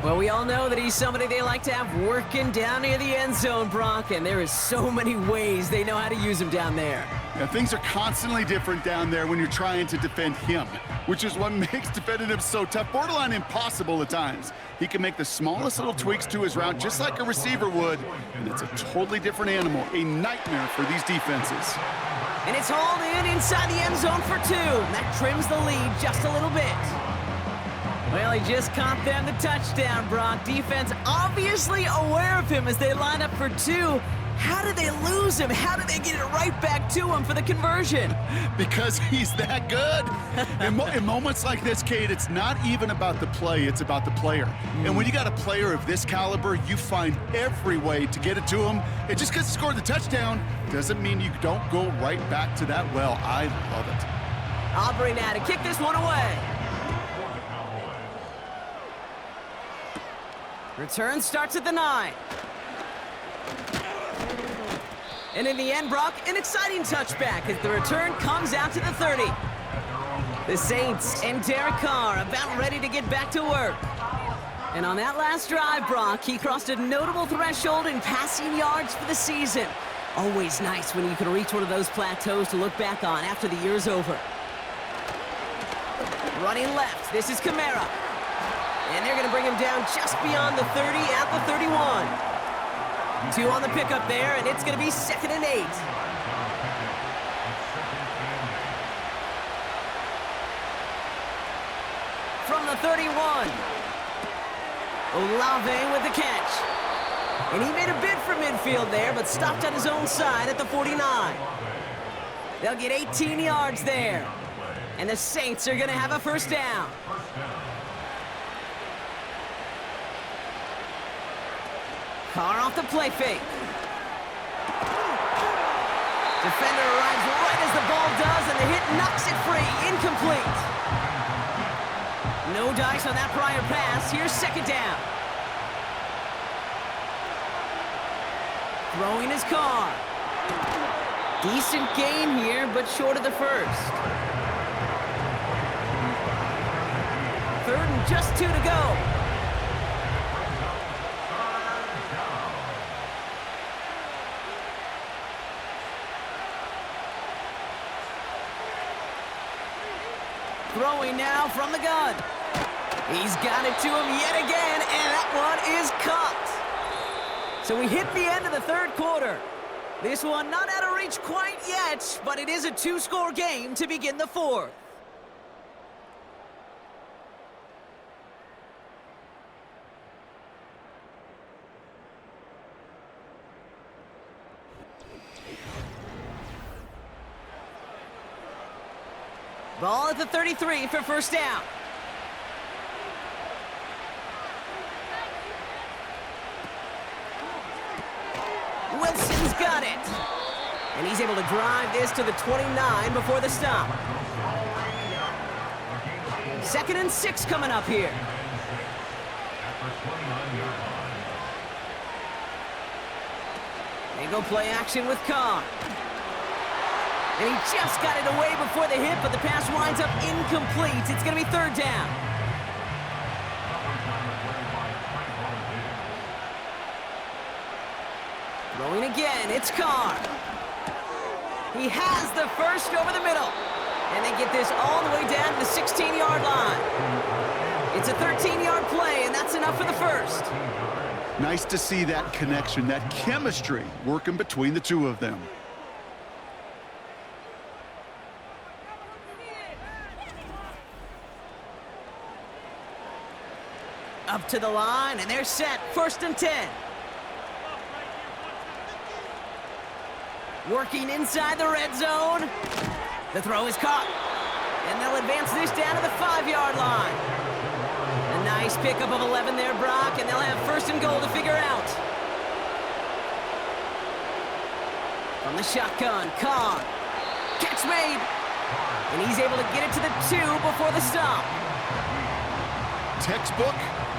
Well, we all know that he's somebody they like to have working down near the end zone, Brock, and there is so many ways they know how to use him down there. Yeah, things are constantly different down there when you're trying to defend him, which is what makes defending him so tough, borderline impossible at times. He can make the smallest little tweaks to his route just like a receiver would, and it's a totally different animal, a nightmare for these defenses. And it's hauled in inside the end zone for 2. And that trims the lead just a little bit. Well, he just caught them the touchdown, Brock. Defense obviously aware of him as they line up for 2. How did they lose him? How did they get it right back to him for the conversion? Because he's that good. In moments like this, Kate, it's not even about the play, it's about the player. And when you got a player of this caliber, you find every way to get it to him. And just because he scored the touchdown doesn't mean you don't go right back to that well. I love it. Aubrey now to kick this one away. Return starts at the 9. And in the end, Brock, an exciting touchback as the return comes out to the 30. The Saints and Derek Carr about ready to get back to work. And on that last drive, Brock, he crossed a notable threshold in passing yards for the season. Always nice when you can reach one of those plateaus to look back on after the year's over. Running left, this is Kamara. And they're going to bring him down just beyond the 30 at the 31. 2 on the pickup there, and it's going to be 2nd and 8. From the 31. Olave with the catch. And he made a bid for midfield there, but stopped on his own side at the 49. They'll get 18 yards there. And the Saints are going to have a first down. Carr off the play fake. Defender arrives right as the ball does, and the hit knocks it free. Incomplete. No dice on that prior pass. Here's 2nd down. Throwing his Carr. Decent gain here, but short of the first. 3rd and just 2 to go. Throwing now from the gun. He's got it to him yet again, and that one is caught. So we hit the end of the 3rd quarter. This one not out of reach quite yet, but it is a 2-score game to begin the 4th. Ball at the 33 for first down. Wilson's got it. And he's able to drive this to the 29 before the stop. 2nd and 6 coming up here. They go play action with Carr. And he just got it away before the hit, but the pass winds up incomplete. It's going to be 3rd down. Throwing again, it's Carr. He has the first over the middle. And they get this all the way down to the 16-yard line. It's a 13-yard play, and that's enough for the first. Nice to see that connection, that chemistry working between the two of them. Up to the line, and they're set. 1st and 10. Working inside the red zone. The throw is caught. And they'll advance this down to the 5-yard line. A nice pickup of 11 there, Brock, and they'll have 1st and goal to figure out. From the shotgun, Carr. Catch made. And he's able to get it to the 2 before the stop. Textbook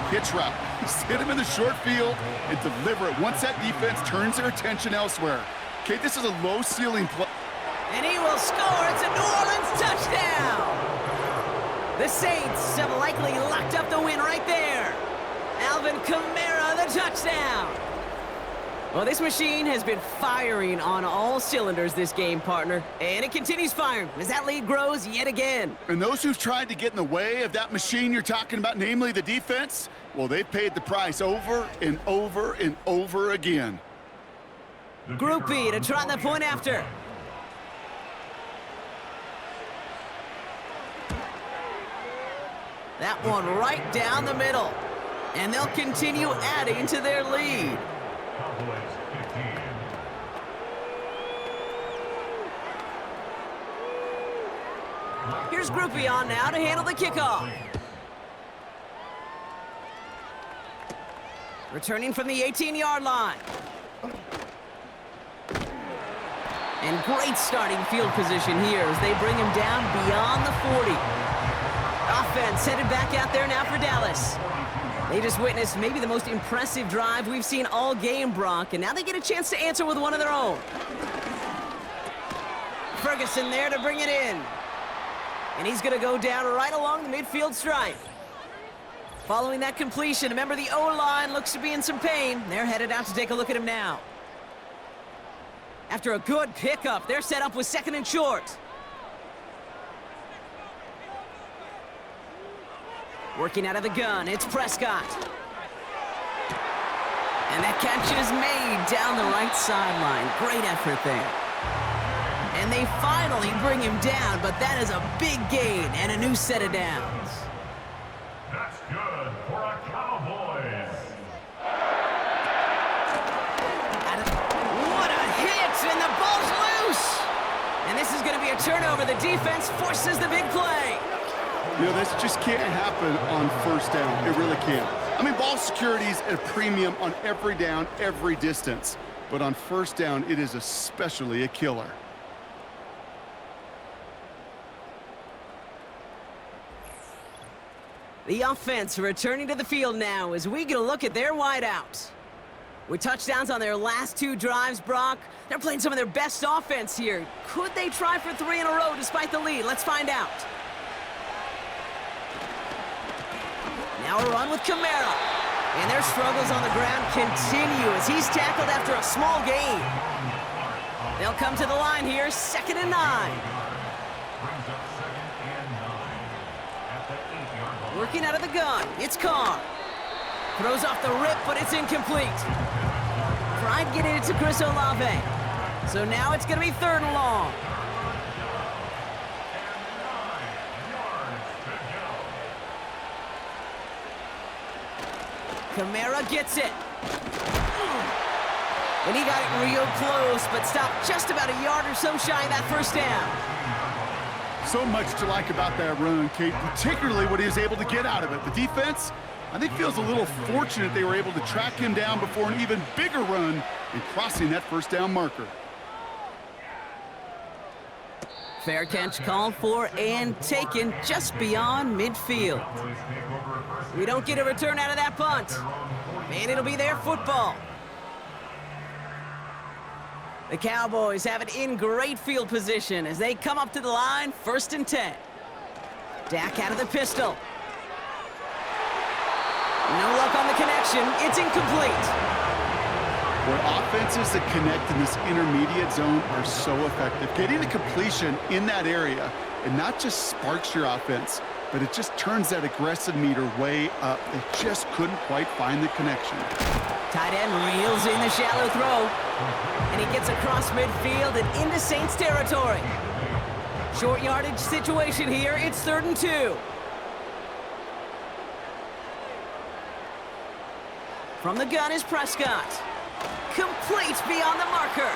hitch route. Just hit him in the short field and deliver it once that defense turns their attention elsewhere. Okay, this is a low ceiling play. And he will score. It's a New Orleans touchdown. The Saints have likely locked up the win right there. Alvin Kamara, the touchdown. Well, this machine has been firing on all cylinders this game, partner. And it continues firing as that lead grows yet again. And those who've tried to get in the way of that machine you're talking about, namely the defense, well, they've paid the price over and over and over again. Group B to try the point after. That one right down the middle. And they'll continue adding to their lead. Cowboys 15. Here's Groupie on now to handle the kickoff. Returning from the 18-yard line. And great starting field position here as they bring him down beyond the 40. Offense headed back out there now for Dallas. They just witnessed maybe the most impressive drive we've seen all game, Brock, and now they get a chance to answer with one of their own. Ferguson there to bring it in. And he's going to go down right along the midfield stripe. Following that completion, remember the O-line looks to be in some pain. They're headed out to take a look at him now. After a good pickup, they're set up with 2nd and short. Working out of the gun, it's Prescott. And that catch is made down the right sideline. Great effort there. And they finally bring him down, but that is a big gain and a new set of downs. That's good for a Cowboys. What a hit, and the ball's loose. And this is going to be a turnover. The defense forces the big play. You know, this just can't happen on 1st down. It really can't. I mean, ball security is at a premium on every down, every distance. But on 1st down, it is especially a killer. The offense returning to the field now as we get a look at their wideouts. With touchdowns on their last 2 drives, Brock, they're playing some of their best offense here. Could they try for 3 in a row despite the lead? Let's find out. Now a run with Kamara. And their struggles on the ground continue as he's tackled after a small gain. They'll come to the line here, 2nd and 9. Brings up 2nd and 9 at the 8-yard line. Working out of the gun, it's Carr. Throws off the rip, but it's incomplete. Tried getting it to Chris Olave. So now it's going to be 3rd and long. Kamara gets it. And he got it real close, but stopped just about a yard or so shy of that 1st down. So much to like about that run, Kate, particularly what he was able to get out of it. The defense, I think, feels a little fortunate they were able to track him down before an even bigger run and crossing that 1st down marker. Fair catch called for and taken just beyond midfield. We don't get a return out of that punt. And it'll be their football. The Cowboys have it in great field position as they come up to the line, 1st and 10. Dak out of the pistol. No luck on the connection. It's incomplete. Where offenses that connect in this intermediate zone are so effective. Getting the completion in that area, it not just sparks your offense, but it just turns that aggressive meter way up. They just couldn't quite find the connection. tight end reels in the shallow throw. And he gets across midfield and into Saints territory. Short yardage situation here. It's 3rd and 2. From the gun is Prescott. Complete beyond the marker.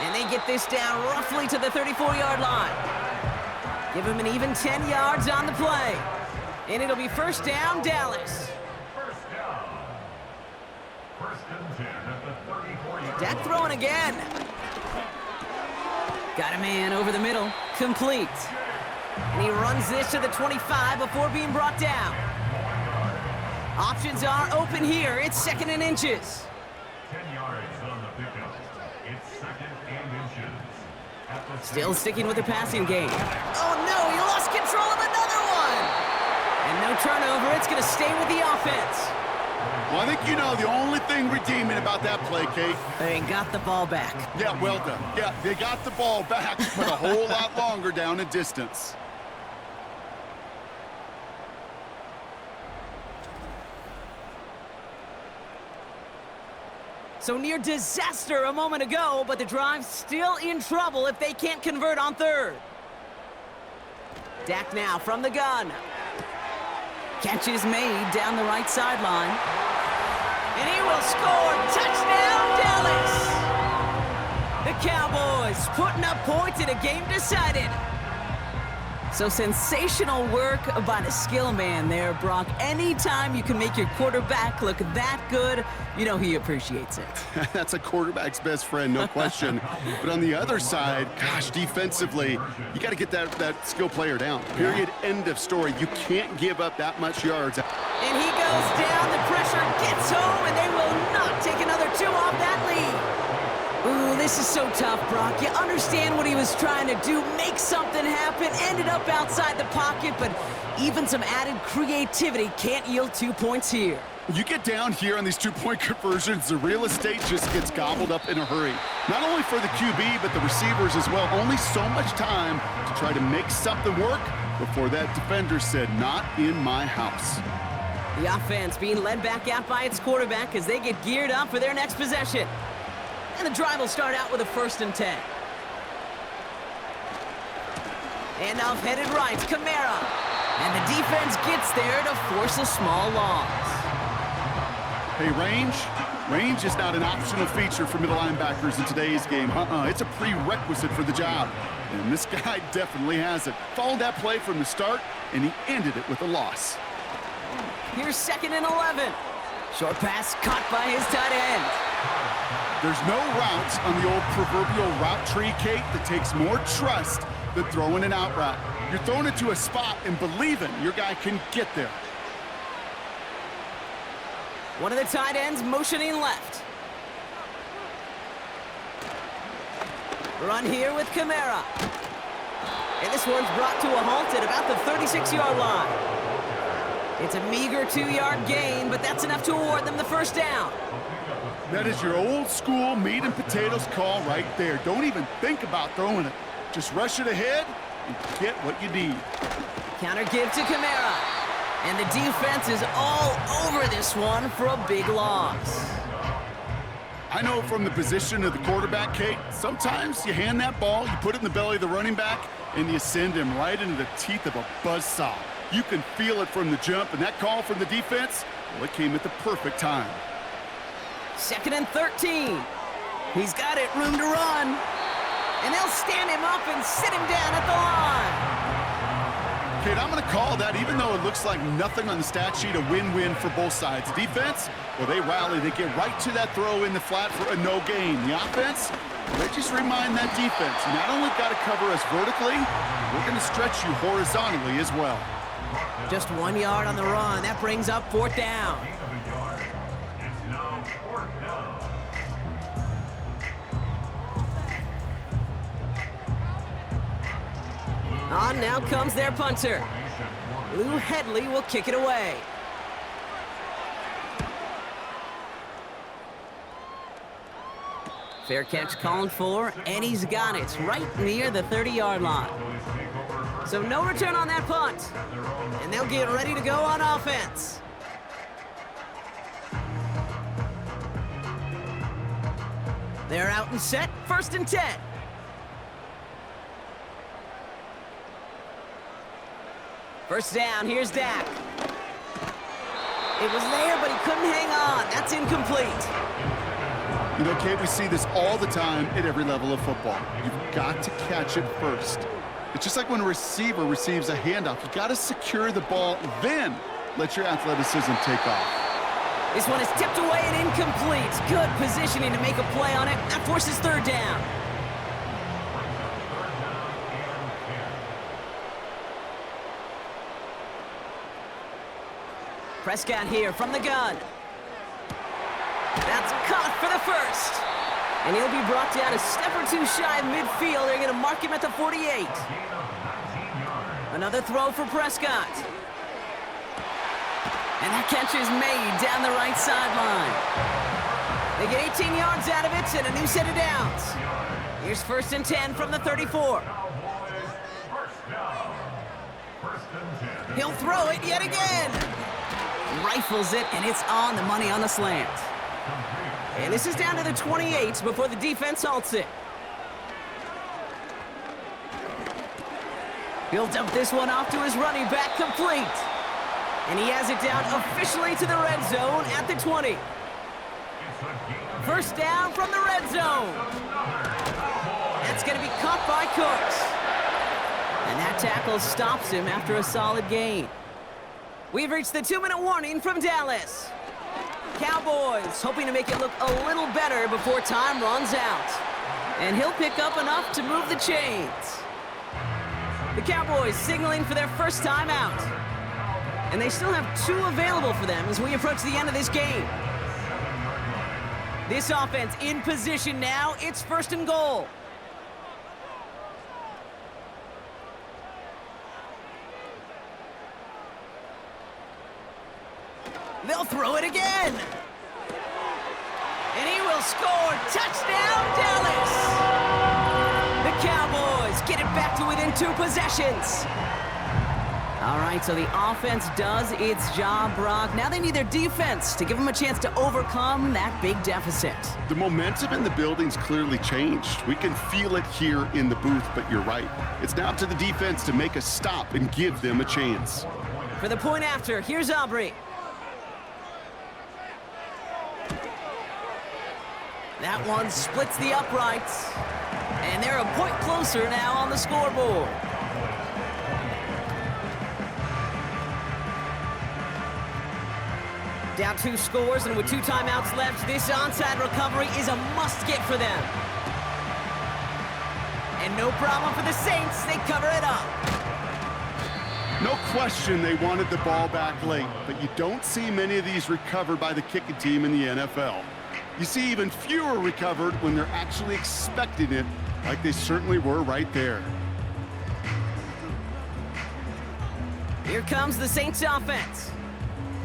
And they get this down roughly to the 34-yard line. Give him an even 10 yards on the play. And it'll be 1st down, Dallas. First down. 1st and 10 at the 34-yard Dak line. throwing again. Got a man over the middle. Complete. And he runs this to the 25 before being brought down. Options are open here. It's 2nd and inches. 10 yards on the pickup. It's 2nd and inches. At the Still sticking with the passing game. Oh no, he lost control of another one. And no turnover. It's going to stay with the offense. Well, I think you know the only thing redeeming about that play, Kate. They got the ball back. Yeah, well done. Yeah, they got the ball back, but a whole lot longer down in distance. So near disaster a moment ago, but the drive's still in trouble if they can't convert on 3rd. Dak now from the gun. Catch is made down the right sideline. And he will score. Touchdown, Dallas! The Cowboys putting up points in a game decided. So sensational work by the skill man there, Brock. Anytime you can make your quarterback look that good, you know he appreciates it. That's a quarterback's best friend, no question. But on the other side, gosh, defensively, you got to get that skill player down. Period, end of story. You can't give up that much yards. And he goes down, the pressure gets home, and they will not take another 2 off that lead. Ooh, this is so tough, Brock. You understand what he was trying to do, make something happen, ended up outside the pocket, but even some added creativity can't yield 2 points here. You get down here on these 2-point conversions, the real estate just gets gobbled up in a hurry. Not only for the QB, but the receivers as well. Only so much time to try to make something work before that defender said, not in my house. The offense being led back out by its quarterback as they get geared up for their next possession. And the drive will start out with a 1st and 10. Handoff headed right, Kamara. And the defense gets there to force a small loss. Hey, range is not an optional feature for middle linebackers in today's game. It's a prerequisite for the job. And this guy definitely has it. Followed that play from the start, and he ended it with a loss. Here's 2nd and 11. Short pass caught by his tight end. There's no route on the old proverbial route tree, Kate, that takes more trust than throwing an out route. You're throwing it to a spot and believing your guy can get there. One of the tight ends motioning left. Run here with Kamara. And this one's brought to a halt at about the 36-yard line. It's a meager 2-yard gain, but that's enough to award them the 1st down. That is your old school meat and potatoes call right there. Don't even think about throwing it. Just rush it ahead and get what you need. Counter give to Kamara. And the defense is all over this one for a big loss. I know from the position of the quarterback, Kate, sometimes you hand that ball, you put it in the belly of the running back, and you send him right into the teeth of a buzzsaw. You can feel it from the jump, and that call from the defense, well, it came at the perfect time. 2nd and 13. He's got it, room to run. And they'll stand him up and sit him down at the line. Kate, I'm going to call that, even though it looks like nothing on the stat sheet, a win-win for both sides. Defense, well, they rally. They get right to that throw in the flat for a no gain. The offense, they just remind that defense, you not only got to cover us vertically, we're going to stretch you horizontally as well. Just 1 yard on the run. That brings up 4th down. It's now 4th down. On now comes their punter. Lou Headley will kick it away. Fair catch called for, and he's got it right near the 30-yard line. So no return on that punt. And they'll get ready to go on offense. They're out and set, 1st and 10. First down, here's Dak. It was there, but he couldn't hang on. That's incomplete. You know, Kate, we see this all the time at every level of football. You've got to catch it first. It's just like when a receiver receives a handoff. You've got to secure the ball, then let your athleticism take off. This one is tipped away and incomplete. Good positioning to make a play on it. That forces 3rd down. Prescott here from the gun. That's caught for the 1st. And he'll be brought down a step or 2 shy of midfield. They're going to mark him at the 48. Another throw for Prescott. And that catch is made down the right sideline. They get 18 yards out of it and a new set of downs. Here's 1st and 10 from the 34. He'll throw it yet again. Rifles it, and it's on the money on the slant. And this is down to the 28 before the defense halts it. He'll dump this one off to his running back, complete. And he has it down officially to the red zone at the 20. 1st down from the red zone. That's going to be caught by Cooks. And that tackle stops him after a solid gain. We've reached the 2-minute warning from Dallas. Cowboys hoping to make it look a little better before time runs out. And he'll pick up enough to move the chains. The Cowboys signaling for their first time out. And they still have 2 available for them as we approach the end of this game. This offense in position now. It's 1st and goal. They'll throw it again. And he will score. Touchdown, Dallas! The Cowboys get it back to within 2 possessions. All right, so the offense does its job, Brock. Now they need their defense to give them a chance to overcome that big deficit. The momentum in the building's clearly changed. We can feel it here in the booth, but you're right. It's now up to the defense to make a stop and give them a chance. For the point after, here's Aubrey. That one splits the uprights. And they're a point closer now on the scoreboard. Down 2 scores, and with 2 timeouts left, this onside recovery is a must-get for them. And no problem for the Saints. They cover it up. No question they wanted the ball back late, but you don't see many of these recovered by the kicking team in the NFL. You see even fewer recovered when they're actually expecting it, like they certainly were right there. Here comes the Saints offense.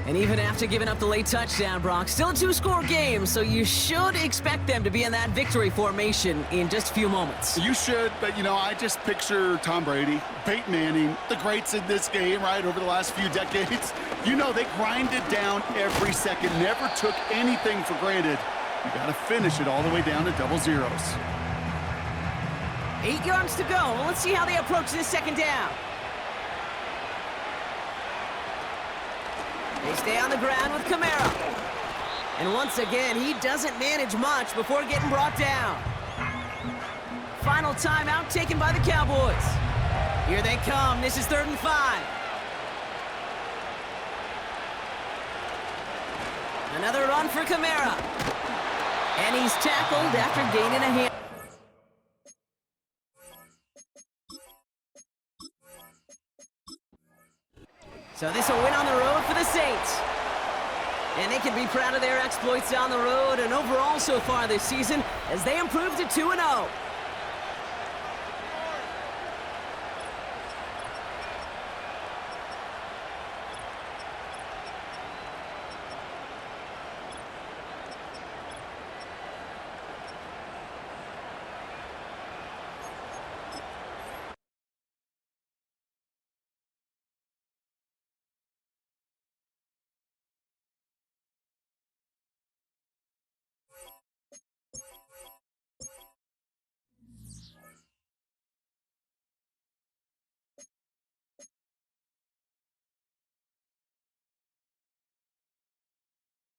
And even after giving up the late touchdown, Brock, still a 2-score game, so you should expect them to be in that victory formation in just a few moments. You should, but, you know, I just picture Tom Brady, Peyton Manning, the greats in this game, right, over the last few decades. You know, they grinded down every second, never took anything for granted. You got to finish it all the way down to double zeros. 8 yards to go. Let's see how they approach this 2nd down. They stay on the ground with Kamara. And once again, he doesn't manage much before getting brought down. Final timeout taken by the Cowboys. Here they come. This is 3rd and 5. Another run for Kamara. And he's tackled after gaining a hand. So this will win on the road for the Saints. And they can be proud of their exploits on the road and overall so far this season as they improve to 2-0.